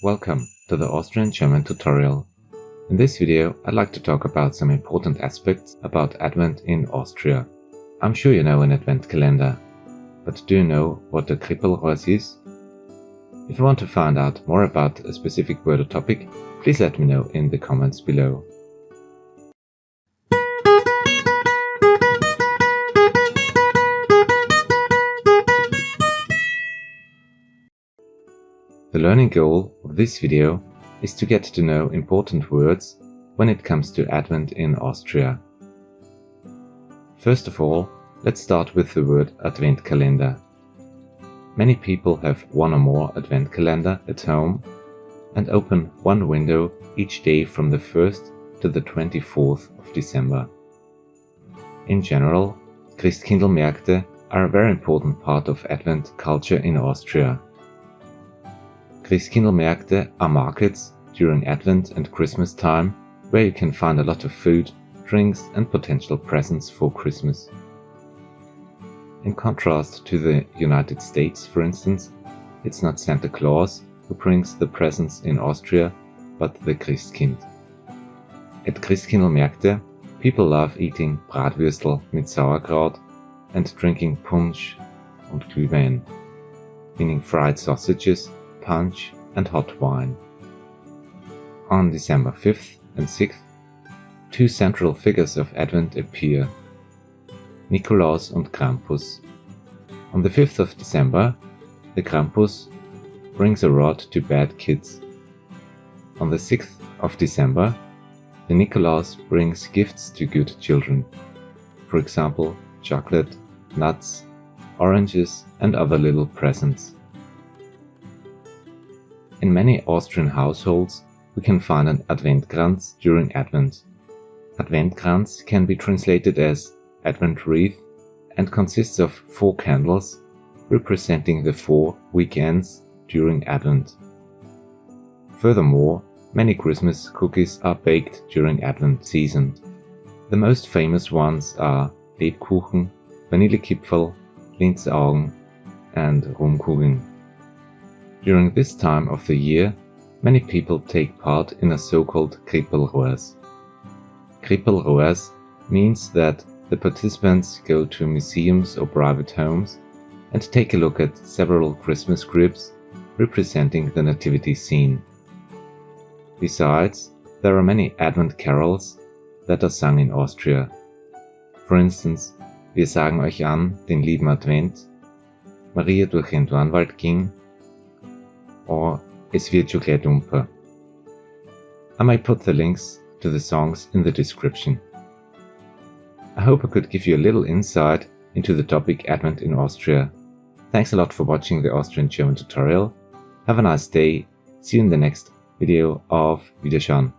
Welcome to the Austrian German tutorial. In this video, I'd like to talk about some important aspects about Advent in Austria. I'm sure you know an Adventkalender, but do you know what the Kripperlroas is? If you want to find out more about a specific word or topic, please let me know in the comments below. The learning goal of this video is to get to know important words when it comes to Advent in Austria. First of all, let's start with the word Adventkalender. Many people have one or more Adventkalender at home and open one window each day from the 1st to the 24th of December. In general, Christkindlmärkte are a very important part of Advent culture in Austria. Christkindlmärkte are markets during Advent and Christmas time where you can find a lot of food, drinks and potential presents for Christmas. In contrast to the United States, for instance, it's not Santa Claus who brings the presents in Austria, but the Christkind. At Christkindlmärkte, people love eating Bratwürstel mit Sauerkraut and drinking Punsch und glei, meaning fried sausages, punch and hot wine. On December 5th and 6th, two central figures of Advent appear, Nikolaus and Krampus. On the 5th of December, the Krampus brings a rod to bad kids. On the 6th of December, the Nikolaus brings gifts to good children, for example, chocolate, nuts, oranges and other little presents. In many Austrian households, we can find an Adventkranz during Advent. Adventkranz can be translated as Advent wreath and consists of 4 candles representing the 4 weekends during Advent. Furthermore, many Christmas cookies are baked during Advent season. The most famous ones are Lebkuchen, Vanillekipferl, Linzaugen and Rumkugeln. During this time of the year, many people take part in a so-called Kripperlroas. Kripperlroas means that the participants go to museums or private homes and take a look at several Christmas cribs representing the nativity scene. Besides, there are many Advent carols that are sung in Austria. For instance, wir sagen euch an, den lieben Advent, Maria durch den Dornwald ging, or es wird scho glei dumpa. I might put the links to the songs in the description. I hope I could give you a little insight into the topic Advent in Austria. Thanks a lot for watching the Austrian German tutorial. Have a nice day. See you in the next video. Auf Wiedersehen.